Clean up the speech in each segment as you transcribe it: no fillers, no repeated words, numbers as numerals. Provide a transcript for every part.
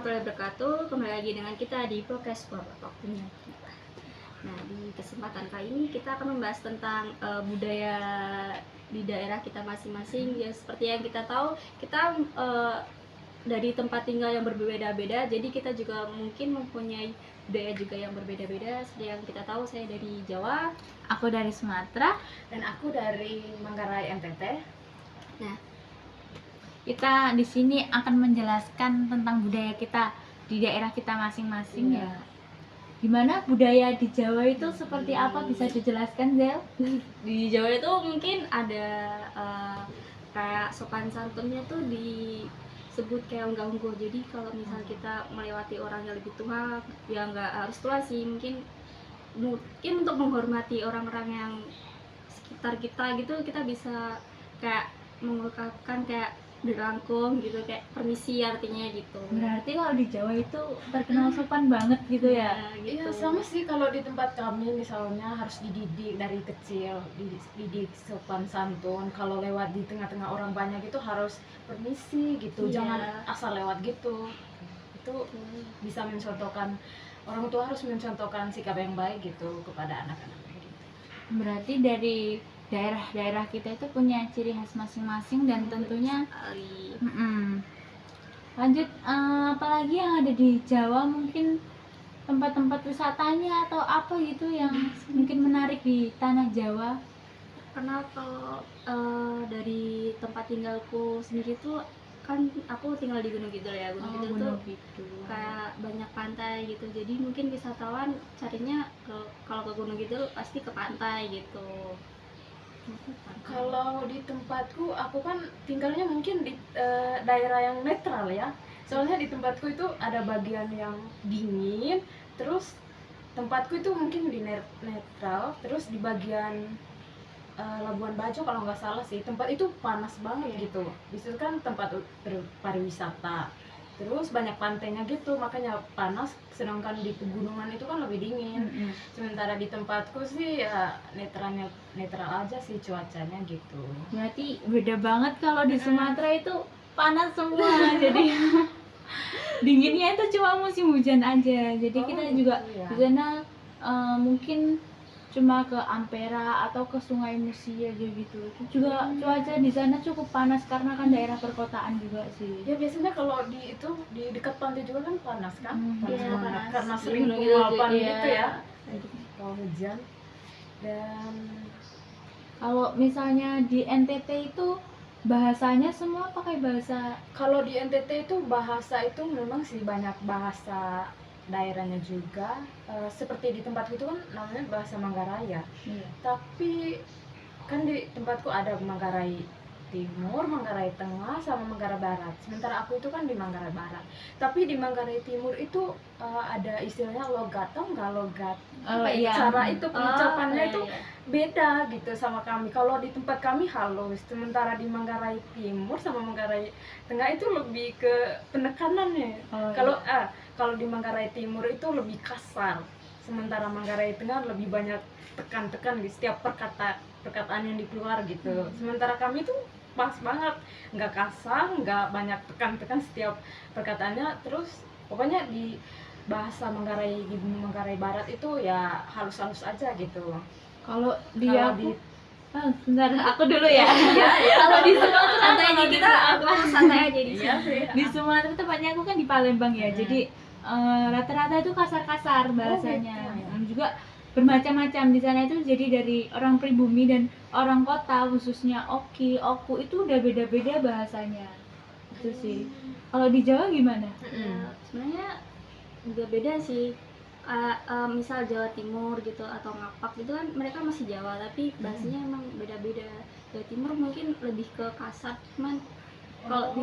warahmatullahi wabarakatuh. Kembali lagi dengan kita di podcast Waktunya Kita. Nah, di kesempatan kali ini kita akan membahas tentang budaya di daerah kita masing-masing. Ya, seperti yang kita tahu, kita dari tempat tinggal yang berbeda-beda, jadi kita juga mungkin mempunyai budaya juga yang berbeda-beda. Seperti yang kita tahu, saya dari Jawa, aku dari Sumatera, dan aku dari Manggarai NTT. Nah, kita di sini akan menjelaskan tentang budaya kita di daerah kita masing-masing ya. Gimana budaya di Jawa itu seperti apa, bisa dijelaskan, Zel? Di Jawa itu mungkin ada kayak sopan santunnya tuh disebut kayak unggah-ungguh. Jadi kalau misal kita melewati orang yang lebih tua, ya nggak harus tua sih, mungkin untuk menghormati orang-orang yang sekitar kita gitu, kita bisa kayak mengungkapkan kayak dirangkum gitu, kayak permisi artinya gitu. Berarti kalau di Jawa itu terkenal sopan banget gitu ya? Gitu. Iya, sama sih. Kalau di tempat kami misalnya harus dididik dari kecil, dididik sopan santun. Kalau lewat di tengah-tengah orang banyak itu harus permisi gitu, jangan asal lewat gitu. Itu bisa mencontohkan, orang tua harus mencontohkan sikap yang baik gitu kepada anak-anaknya gitu. Berarti dari daerah-daerah kita itu punya ciri khas masing-masing dan tentunya lanjut, apalagi yang ada di Jawa, mungkin tempat-tempat wisatanya atau apa gitu yang mungkin menarik di tanah Jawa. Karena kalau dari tempat tinggalku sendiri tuh kan aku tinggal di Gunung Kidul ya. Gunung Kidul tuh kayak banyak pantai gitu, jadi mungkin wisatawan carinya kalau ke Gunung Kidul pasti ke pantai gitu. Kalau di tempatku, aku kan tinggalnya mungkin di daerah yang netral ya. Soalnya di tempatku itu ada bagian yang dingin, terus tempatku itu mungkin di netral, terus di bagian Labuan Bajo kalau nggak salah sih, tempat itu panas banget gitu. Di situ kan tempat pariwisata, terus banyak pantainya gitu, makanya panas. Sedangkan di pegunungan itu kan lebih dingin. Sementara di tempatku sih ya netral aja sih cuacanya gitu. Berarti beda banget. Kalau di Sumatera itu panas semua jadi dinginnya itu cuma musim hujan aja. Jadi kita juga di sana mungkin cuma ke Ampera atau ke Sungai Musi aja gitu. Itu juga cuaca di sana cukup panas karena kan daerah perkotaan juga sih. Ya biasanya kalau di dekat pantai juga kan panas kan? Panas Iya, banget panas. karena sering Iya, penguapan iya. gitu ya. Kalau hujan. Dan Kalau misalnya di NTT itu bahasanya semua pakai bahasa. kalau di NTT itu bahasa itu memang sih banyak bahasa daerahnya juga. Seperti di tempatku itu kan namanya bahasa Manggarai ya. Tapi kan di tempatku ada Manggarai Timur, Manggarai Tengah, sama Manggarai Barat. Sementara aku itu kan di Manggarai Barat. Tapi di Manggarai Timur itu ada istilahnya logat, tau nggak logat? Cara itu pengucapannya itu beda gitu sama kami. Kalau di tempat kami halus, sementara di Manggarai Timur sama Manggarai Tengah itu lebih ke penekanannya. Kalau di Manggarai Timur itu lebih kasar, sementara Manggarai Tengah lebih banyak tekan-tekan di setiap perkataan yang dikeluar gitu. Sementara kami tuh pas banget, nggak kasar, nggak banyak tekan-tekan setiap perkataannya. Terus pokoknya di bahasa di Manggarai Barat itu ya halus-halus aja gitu. Kalau di Bentar, aku dulu ya. Kalau di Sumatera santai aja kita, aku santai aja di sini. Di Sumatera tempatnya aku kan di Palembang ya. Jadi rata-rata itu kasar-kasar bahasanya. Juga bermacam-macam di sana itu, jadi dari orang pribumi dan orang kota, khususnya Oki, Oku itu udah beda-beda bahasanya. Itu sih. Kalau di Jawa gimana? Sebenarnya juga beda sih. Misal Jawa Timur gitu atau Ngapak gitu kan, mereka masih Jawa tapi bahasanya emang beda-beda. Jawa Timur mungkin lebih ke kasar, cuman kalau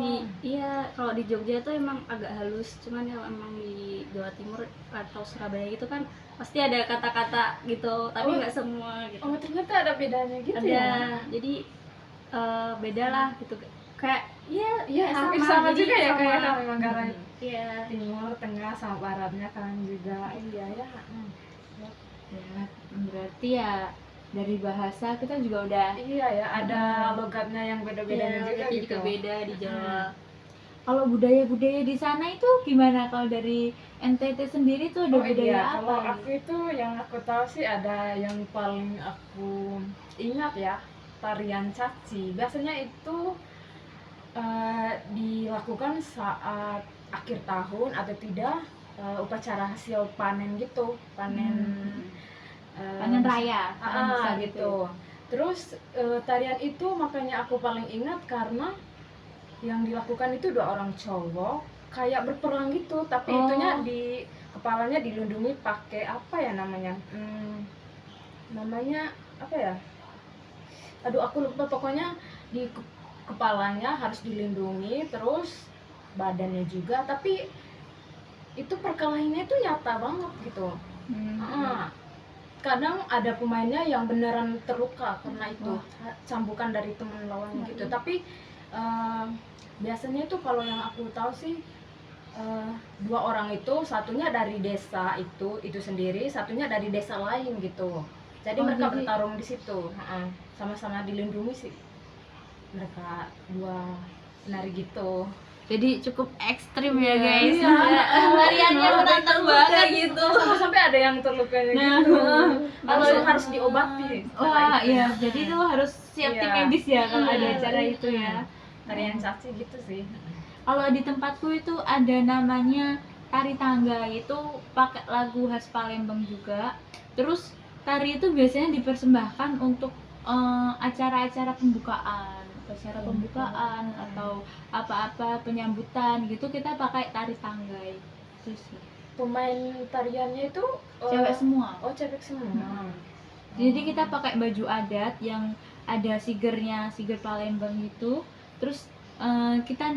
di Jogja tuh emang agak halus. Cuman kalau emang di Jawa Timur atau Surabaya gitu kan pasti ada kata-kata gitu, tapi nggak semua gitu. Oh, ternyata ada bedanya gitu ada, ya. jadi beda lah gitu. Kayak hampir sama jadi juga ya sama. kayak kami Manggarai Iya. Timur, Tengah, sama Baratnya kan juga. Iya ya. Ya, berarti ya dari bahasa kita juga udah Iya ya, ada logatnya yang beda-bedanya juga logatnya gitu. juga beda di Jawa. Kalau budaya-budaya di sana itu gimana? Kalau dari NTT sendiri tuh ada budaya iya, apa? kalau aku itu yang aku tahu sih ada yang paling aku ingat ya, tarian caci. Biasanya itu dilakukan saat akhir tahun atau tidak upacara hasil panen gitu, panen Panen raya, panen besar gitu. Terus tarian itu makanya aku paling ingat karena yang dilakukan itu 2 orang cowok kayak berperang gitu, tapi Oh. itunya di kepalanya dilindungi pakai apa ya namanya? Namanya apa ya? Aduh, aku lupa, pokoknya di kepalanya harus dilindungi, terus badannya juga, tapi itu perkelahiannya itu nyata banget gitu. Kadang ada pemainnya yang beneran terluka karena itu cambukan dari teman lawannya gitu. Tapi biasanya itu kalau yang aku tahu sih 2 orang itu, satunya dari desa itu sendiri, satunya dari desa lain gitu. Jadi mereka bertarung di situ, sama-sama dilindungi sih mereka 2 penari gitu. Jadi cukup ekstrim ya guys. Iya. Lariannya menantang banget gitu. Sampai ada yang terlukanya gitu. Harus diobati. Wah, iya. Jadi itu harus siap tim Iya. medis ya kalau ada Iya. acara itu ya. Tarian caci gitu sih. Kalau di tempatku itu ada namanya tari tangga, itu pakai lagu khas Palembang juga. Terus tari itu biasanya dipersembahkan untuk acara-acara pembukaan, atau apa-apa penyambutan gitu, kita pakai tari tangga itu sih. Pemain tariannya itu Cewek semua. Oh, cewek semua. Jadi kita pakai baju adat yang ada sigernya, siger Palembang gitu. Terus kita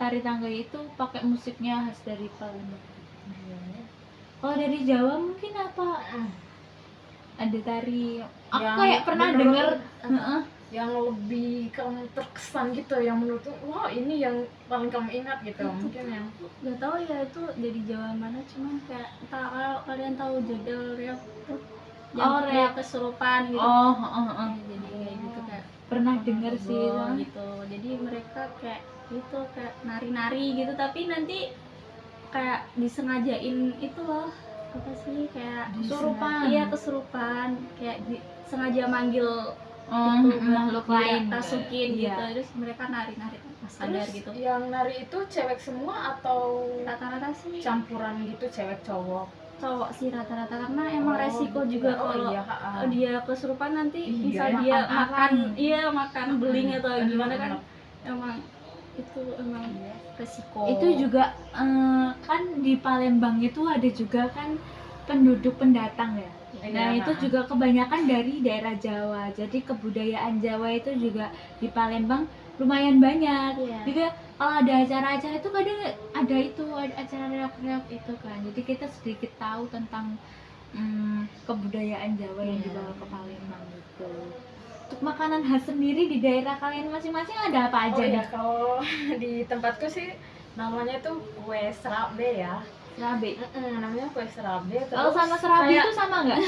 tari tangga itu pakai musiknya khas dari Palembang. Kalau dari Jawa mungkin apa? Ada tari. Aku Yang kayak pernah dengar. Yang lebih kamu terkesan gitu, yang menurut wah ini yang paling kamu ingat gitu. Mungkin yang Gak tahu ya itu dari Jawa mana, cuman kayak kalau kalian tahu jadel reok tuh yang reok kesurupan gitu. Oh, Jadi kayak gitu kayak pernah dengar sih itu. gitu. Jadi mereka kayak gitu kayak nari-nari gitu, tapi nanti kayak disengajain itu loh, apa sih, kayak Kesurupan. Iya, kesurupan, kayak sengaja manggil Makhluk lain. tasukin Iya. gitu, terus mereka nari-nari pas sadar terus gitu. yang nari itu cewek semua atau Rata-rata sih campuran gitu, cewek cowok? cowok sih rata-rata, karena emang resiko juga kalau iya, dia kesurupan nanti Iya, misal makan dia arang. makan beling atau Bener, gimana kan, bener. emang itu emang resiko. Itu juga kan di Palembang itu ada juga kan penduduk pendatang ya. Nah, Iya, itu juga kebanyakan dari daerah Jawa. Jadi kebudayaan Jawa itu juga di Palembang lumayan banyak. Iya. Juga kalau ada acara-acara itu kadang ada acara reok-reok itu kan. Jadi kita sedikit tahu tentang kebudayaan Jawa yang Iya. dibawa ke Palembang gitu. Untuk makanan khas sendiri di daerah kalian masing-masing ada apa aja Oh iya, nih? kalau di tempatku sih namanya tuh kue serabe ya. Serabe. Namanya kue serabe. Kalau Terus sama serabi kayak- itu sama nggak?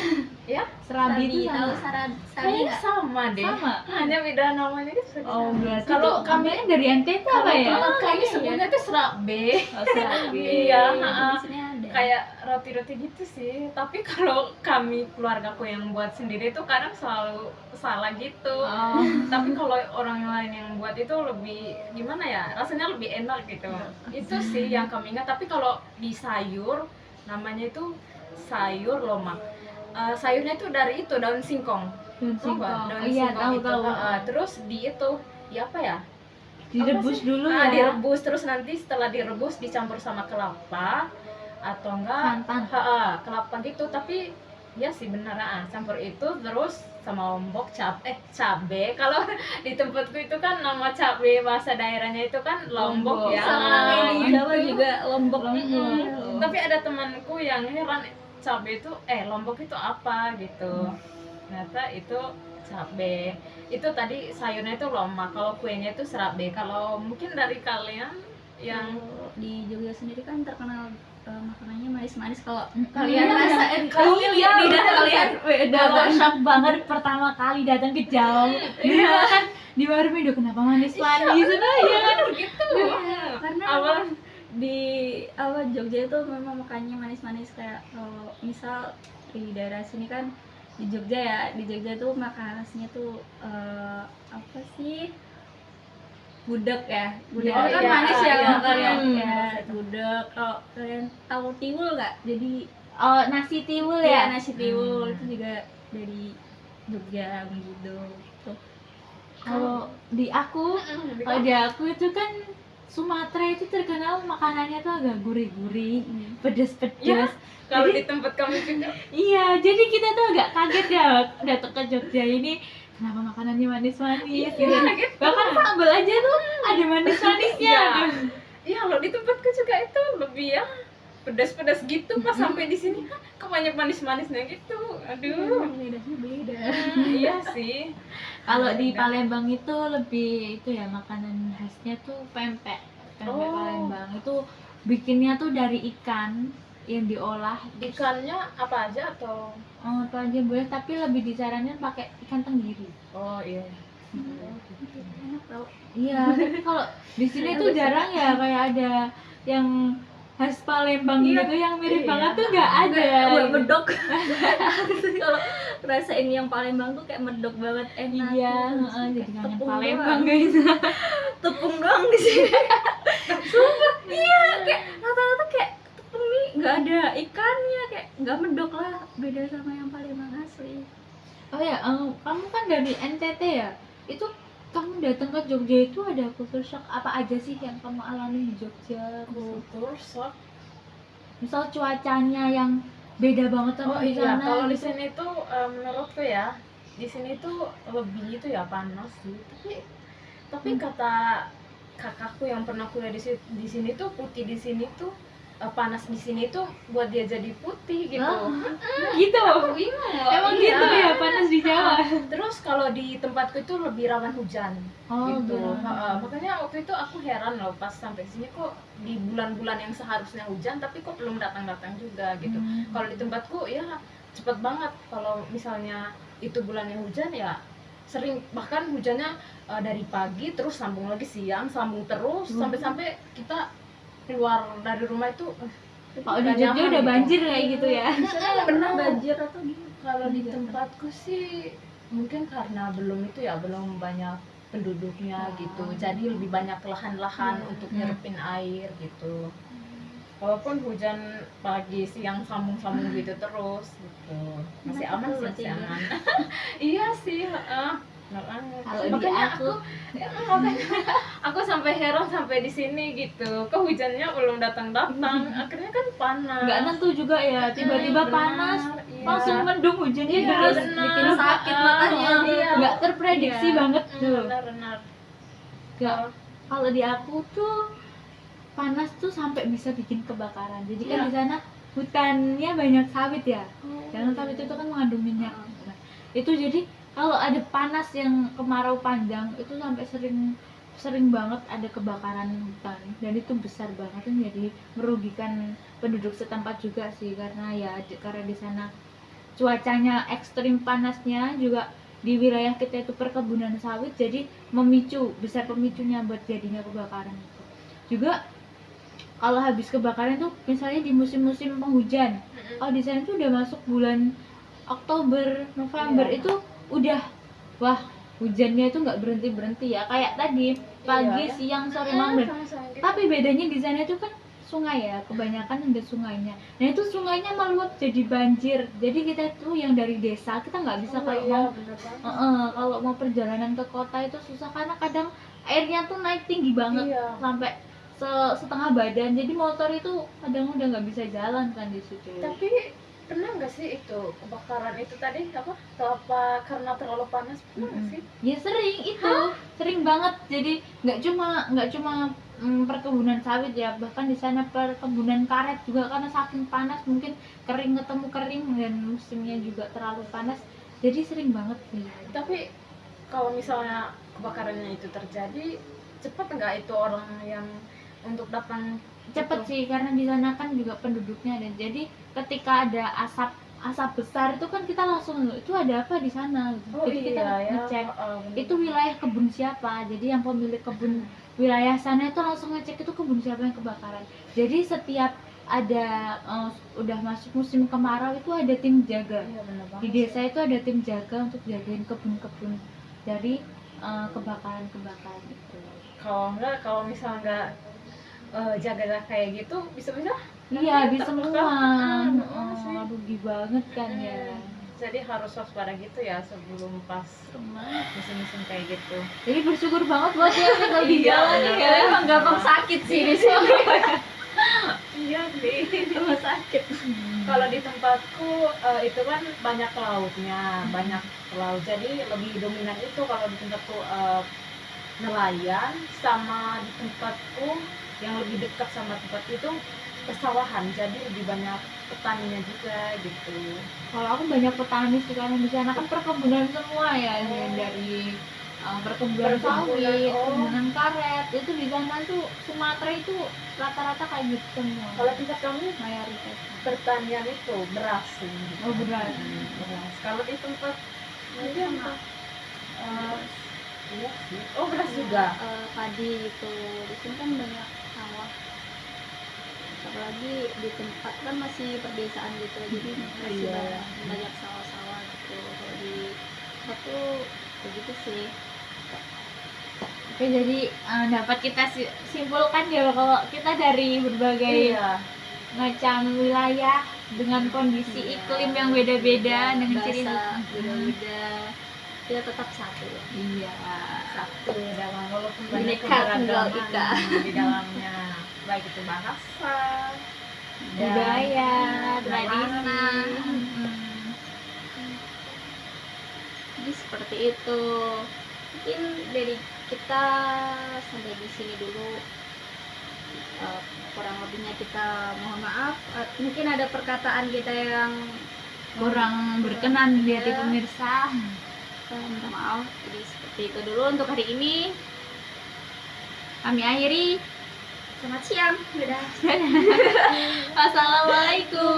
ya Serabi itu tahu sama. kayaknya sama deh. Sama. Hanya beda namanya itu saja. Oh, berarti Kalau tuh kami dari NTT apa ya? Kalau kami iya. sebutnya itu serabe. Oh, serabi. Iya, di sini ada. kayak roti-roti gitu sih. Tapi kalau kami keluargaku yang buat sendiri itu kadang selalu salah gitu. Oh. Tapi kalau orang lain yang buat itu lebih gimana ya, rasanya lebih enak gitu. Itu sih yang kami ingat. Tapi kalau di sayur namanya itu sayur lomak. Sayurnya itu dari itu daun singkong. Daun Tahu nggak? singkong. Daun Iya, singkong itu. tahu. Terus di itu ya apa ya, Direbus apa sih? dulu Ah, ya. direbus, terus nanti setelah direbus dicampur sama kelapa atau enggak Santan. kelapa gitu. Tapi ya sih bener, campur itu terus sama lombok cabe. Kalau di tempatku itu kan nama cabe bahasa daerahnya itu kan lombok, ya. Sama kayak di Jawa Itu. juga lombok. Tapi ada temanku yang heran, cabe itu lombok itu apa gitu. Ternyata itu cabe. Itu tadi sayurnya itu lomak, kalau kuenya itu serabe. Kalau mungkin dari kalian yang Di Jogja sendiri kan terkenal makanannya manis-manis. Kalau Kalian kalian rasain, kalau iya, lihat lidah kalian beda. Shock banget pertama kali datang ke Jawa. Dia kan di warung itu kenapa manis-manis? Nah, iya kan? gitu. karena Apa? di Jogja itu memang makannya manis-manis, kayak kalau misal di daerah sini kan di Jogja ya, di Jogja tuh makan khasnya tuh apa sih, gudeg ya, gudeg Oh, itu kan iya, manis ya, iya, kalau kalian iya. ya gudeg. Kalau kalian tahu tiwul nggak, jadi Oh, nasi tiwul ya ya. nasi tiwul itu juga dari Jogja gitu. Tuh. Kalau di aku, kalau di aku itu kan Sumatera itu terkenal makanannya tuh agak gurih-gurih, pedes-pedes. Ya, kalau Jadi- di tempat kamu juga. Iya, jadi kita tuh agak kaget ya datang ke Jogja ini. Kenapa makanannya manis-manis gitu. Bahkan sambal aja tuh ada manis-manisnya. Iya. Iya, kalau di tempatku juga itu lebih ya pedas-pedas gitu. Pas sampai di sini kok banyak manis-manisnya gitu. Aduh. Lidahnya beda. Iya sih. Kalau di Beda. Palembang itu lebih itu ya, makanan khasnya tuh pempek. Pempek Oh. Palembang itu bikinnya tuh dari ikan yang diolah. Ikannya apa aja atau? Apa aja boleh, tapi lebih disarankan pakai ikan tenggiri. Oh iya. Enak tau. Iya, tapi kalau di sini tuh jarang ya kayak ada yang khas Palembang Iya. gitu yang mirip Iya. banget tuh nggak ada. Buat medok. Kalau rasain yang Palembang tuh kayak medok banget, enak. Iya, Terus heeh, jadi kayak kangen tepung Palembang doang. guys. Tepung doang di sini. Sumpah, iya, kayak rata-rata kayak tepung nih nggak ada ikannya, kayak nggak medok lah, beda sama yang Palembang asli. Oh ya, kamu kan dari NTT ya? Itu kamu datang ke Jogja itu ada culture shock apa aja sih yang kamu alami di Jogja? Kultur shock. Misal cuacanya yang beda banget sama Oh di iya, sana. kalau di gitu. sini tuh menurutku ya, di sini tuh lebih itu ya panas sih. Tapi kata kakakku yang pernah kuliah di sini tuh putih di sini tuh panas di sini tuh buat dia jadi putih gitu. Oh, gitu. Aku bingung loh. Emang iya. gitu ya panas di Jawa. Terus kalau di tempatku itu lebih rawan hujan Oh, gitu. lebih rawan. Makanya waktu itu aku heran loh pas sampai sini kok di bulan-bulan yang seharusnya hujan tapi kok belum datang-datang juga gitu. Kalau di tempatku ya cepet banget. Kalau misalnya itu bulannya hujan ya sering, bahkan hujannya dari pagi terus sambung lagi siang, sambung terus sampai-sampai kita keluar dari rumah itu Kalau di nggak Jogja nyaman udah gitu. banjir kayak gitu ya. Benar. Banjir atau gimana? Kalau di Iya. tempatku sih mungkin karena belum itu ya, belum banyak penduduknya gitu, jadi lebih banyak lahan-lahan untuk nyerupin air gitu. Walaupun hujan pagi siang sambung-sambung gitu terus gitu, masih Enak aman tuh sih, berarti masih ya. aman. Iya sih, Kalau di makanya aku- makanya aku sampai heran sampai di sini gitu, kok hujannya belum datang-datang, akhirnya kan panas. Nggak tentu juga ya, tiba-tiba Benar, panas, iya. langsung mendung hujannya Iya, terus benar. bikin sakit makanya. Iya. Nggak terprediksi Iya. banget tuh. Benar-benar. Nggak. Kalau di aku tuh panas tuh sampai bisa bikin kebakaran. Jadi kan Iya. di sana hutannya banyak sawit ya. Jangan sawit itu kan mengandung minyak. Nah, itu jadi kalau ada panas yang kemarau panjang itu sampai sering banget ada kebakaran hutan, dan itu besar banget kan, jadi merugikan penduduk setempat juga sih, karena ya karena di sana cuacanya ekstrim panasnya, juga di wilayah kita itu perkebunan sawit, jadi besar pemicunya buat jadinya kebakaran itu. Juga kalau habis kebakaran tuh misalnya di musim-musim penghujan, oh di sana tuh udah masuk bulan Oktober, November, Iya. itu udah wah hujannya itu nggak berhenti ya, kayak tadi pagi, Iya. siang, sore, malam. Sama-sama gitu. Tapi bedanya di sana itu kan sungai ya, kebanyakan ada sungainya. Nah itu sungainya meluap jadi banjir. Jadi kita tuh yang dari desa kita nggak bisa kalau mau bener banget. kalau mau perjalanan ke kota itu susah, karena kadang airnya tuh naik tinggi banget Iya. sampai setengah badan. Jadi motor itu kadang udah nggak bisa jalan kan di situ. Tapi pernah nggak sih itu kebakaran itu tadi apa karena terlalu panas, pernah nggak sih? Ya sering banget. Jadi nggak cuma perkebunan sawit ya, bahkan di sana perkebunan karet juga, karena saking panas mungkin kering ketemu kering, dan musimnya juga terlalu panas, jadi sering banget sih. Tapi kalau misalnya kebakarannya itu terjadi, cepat nggak itu orang yang untuk datang? Cepet gitu? sih, karena di sana kan juga penduduknya ada, jadi ketika ada asap asap besar itu kan kita langsung itu ada apa di sana gitu. Oh Jadi kita iya ya. ngecek bener. itu wilayah kebun siapa, jadi yang pemilik kebun wilayah sana itu langsung ngecek itu kebun siapa yang kebakaran. Jadi setiap ada udah masuk musim kemarau itu ada tim jaga Iya, bener di banget desa, itu ada tim jaga untuk jagain kebun-kebun dari kebakaran-kebakaran itu. Kalau misal nggak jaga kayak gitu bisa-bisa Iya, nanti bisa semua. bener sih. Rugi banget kan ya. Jadi harus waspada gitu ya sebelum pas musim-musim kayak gitu. Jadi bersyukur banget buat yang tinggal di Iya, jalan bener. ya. Emang gampang sakit sih di sini. Iya sih. Gampang sakit. Kalau di tempatku itu kan banyak lautnya, banyak laut. Jadi lebih dominan itu kalau di tempatku nelayan, sama di tempatku yang lebih dekat sama tempat itu persawahan. Jadi lebih banyak petaninya juga gitu. Kalau aku banyak petani sih, karena di sana kan perkebunan semua ya, dari perkebunan sawit, Oh. perkebunan karet. Itu di sana tuh Sumatera itu rata-rata kayak gitu semua. Kalau tempat kamu Mayoritas. pertanian itu beras sih. Oh, beras. Beras. Kalau di tempat Iya, sama. iya sih. Oh, beras juga. Padi gitu. Di sini kan banyak sawah. Apalagi di tempat kan masih perdesaan gitu, jadi masih Iya. banyak sawah-sawah gitu. Kalau di tempat tuh begitu sih. Oke, jadi dapat kita simpulkan ya kalau kita dari berbagai Iya. macam wilayah dengan kondisi Iya. iklim yang beda-beda, dengan ciri bahasa beda-beda, kita tetap satu. Iya. Satu dalam walaupun banyak Bineka Tunggal keberagaman Ika. di dalamnya, baik itu bahasa, Budaya, dan tradisi. warna. Jadi seperti itu. Mungkin dari kita sampai di sini dulu. Kurang lebihnya kita mohon maaf. Mungkin ada perkataan kita yang Kurang berkenan di hati Iya. pemirsa. minta maaf. Jadi seperti itu dulu untuk hari ini. Kami akhiri. Selamat siang. Dadah. Wassalamualaikum.